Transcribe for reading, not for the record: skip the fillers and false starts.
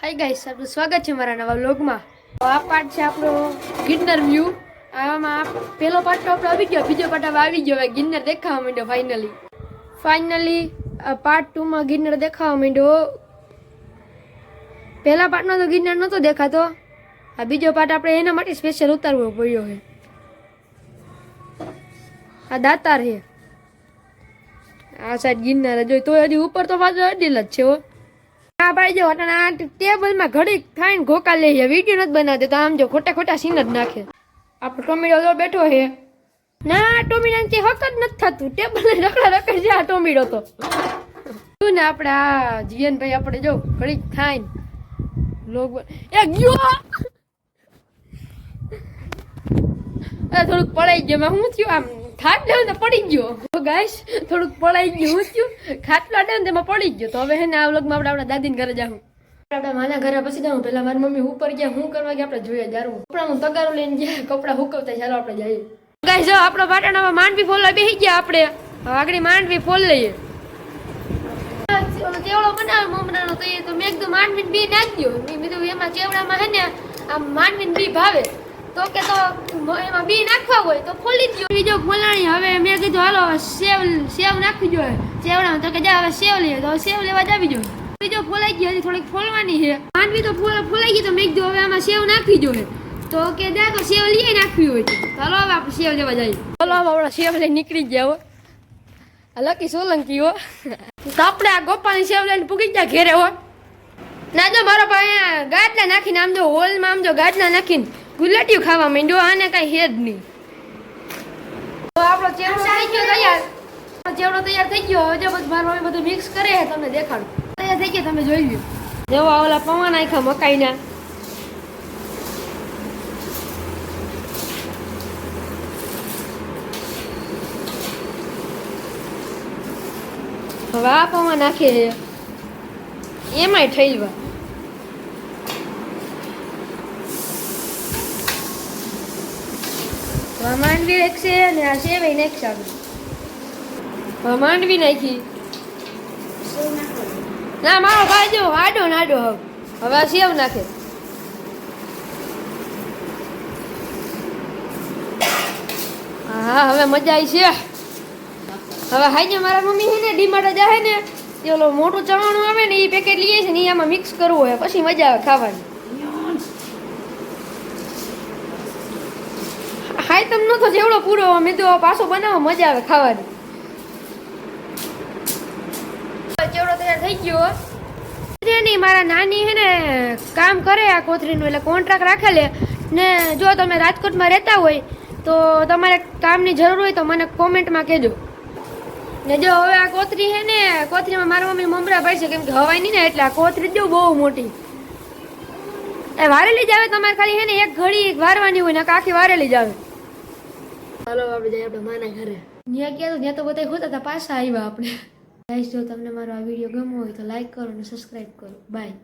Hi guys, આપનું સ્વાગત છે મારા નવા વ્લોગમાં। આ પાર્ટ છે આપણો ગિરનાર વ્યૂ। આમાં પહેલો પાર્ટ તો આપણો આવી ગયો, બીજો પાર્ટ હવે આવી ગયો। હવે ગિરનાર દેખાવા માંડ્યો ફાઇનલી પાર્ટ 2 માં ગિરનાર દેખાવા માંડ્યો। પહેલા પાર્ટમાં તો ગિરનાર નહોતો દેખાતો, આ બીજો પાર્ટ આપણે એના માટે સ્પેશિયલ ઉતારવો પડ્યો છે। આ દાતાર છે, આ સાઈડ ગિરનાર જોઈ તો હજી ઉપર તો પાછો અડેલ જ છે। હા ભાઈ જો આ ટેબલમાં ઘડીક થાઈને ઘોકા લે છે, વિડીયો નથી બનાવતો તો આમ જો ખોટા સીન જ નાખે। આપણો ટોમેટો તો બેઠો છે, ના ટોમેટાથી હક જ નથી થતું, ટેબલ રખડા છે આ ટોમેટો તો શું ને। આપણે આ જીયનભાઈ આપણે જો ઘડીક થાઈને લોગ એ ગયો થોડુંક પડાઈ ગયો, મેં શું થયું આમ ખાટલો ને પડી ગયો ગાઈસ, થોડુંક પડાઈ ગયું, હું થયું ખાટલો આડે ને તેમાં પડી ગયો। તો હવે હે ને આ વ્લોગમાં આપણે આપણા દાદીને ઘરે જાઉં, આપણા માના ઘરે પછી જાઉં। પેલા મારી મમ્મી ઉપર ગયા, હું કરવા ગયા આપણે જોઈએ જારું, કપડાનું તગારો લઈને ગયા, કપડા હુકવતા ચાલો આપણે જઈએ ગાઈસ। જો આપણો પાટણમાં માંડવી ફોલવા બેસી ગયા આપણે, આગળ માંડવી ફોલ લઈએ। ચેવડો બનાવે મમરાનો તો મેં એકદમ માંડવી બી નાખી દો, મેં કીધું એમાં ચેવડામાં હે ને આમ માંડવી બી ભાવે તો કે તો એમાં બી નાખવા હોય તો ફોલી દો। બીજો ફોલાણી હવે મેં કીધું હાલો સેવ નાખી જોઈએ ચેવડામાં, તો કે જા હવે સેવ લઈએ, તો સેવ લેવા જ આવી જોઈએ। બીજો ફોલાઈ ગયો, હજી થોડીક ફોલવાની છે માંડવી, તો ફોલાઈ ગઈ, તો મેં કીધું હવે આમાં સેવ નાખવી જોઈએ, તો કે જા તો સેવ લઈએ નાખવી હોય તો ચાલો હવે આપણે સેવ લેવા જઈએ। ચાલો હવે આપણે સેવ લઈને નીકળી ગયા હો, લકી સોલંકી હો। તો આપણે આ ગોપાલની સેવ લઈને પૂગી ગયા ઘેરે હો। ના જો મારો ભાઈ ગાટલા નાખીને આમ જો હોલમાં આમ જો ગાટલા નાખીને ગુલાટીઓ ખાવા માંડ્યો, આને કઈ હે જ નહીં। તો આપણો ચેવડો થઈ ગયો તૈયાર, ચેવડો તૈયાર થઈ ગયો। હવે જો બધું બધું મિક્સ કરે તમને દેખાડું, તૈયાર થઈ ગયા તમે જોઈ લો। જેવો ઓલા પૌવા નાખ્યા મકાઈના, હવે આ પૌવા નાખે એમાંય ઠેલવા। માંડવી નાખશે ને આ સેવાઈ નાખશે આપણે। માંડવી નાખી, ના મારો ભાઈ જો આડો નાડો હવે આ સેવ નાખે। હા હવે મજા આવી છે। હવે હાઈ મારા મમ્મી છે ને ડીમાર્ટ જાય ને, તે ઓલો મોટું ચવાણું આવે ને એ પેકેટ લઈએ છે ને એ આમાં મિક્સ કરવું હોય, પછી મજા આવે ખાવાની। હાઈ તમને તો જેવડો પૂરો મેં તો પાછો બનાવો મજા આવે ખાવાની। ચેવડો તૈયાર થઈ ગયો નહીં, મારા નાની હે ને કામ કરે આ કોથરીનું, એટલે કોન્ટ્રાક્ટ રાખેલે ને। જો તમે રાજકોટમાં રહેતા હોય તો તમારે કામની જરૂર હોય તો મને કોમેન્ટમાં કહેજો ને। જો હવે આ કોથરી હે ને, કોથરીમાં મારા મમ્મી મમરા ભરશે કેમ કે હવાય નહીં ને, એટલે આ કોથરી જો બહુ મોટી એ વારેલી જ આવે। તમારે ખાલી હે ને એક ઘડી વારવાની હોય ને આખી વારેલી જ આવે। ચાલો આપણે જઈએ આપણે માના ઘરે, ત્યાં ગયા તો ત્યાં તો બધા હોતા હતા, પાછા આવ્યા આપણે। ગાઈસ જો તમને મારો આ વિડીયો ગમ્યો હોય તો લાઈક કરો અને સબસ્ક્રાઈબ કરો, બાય।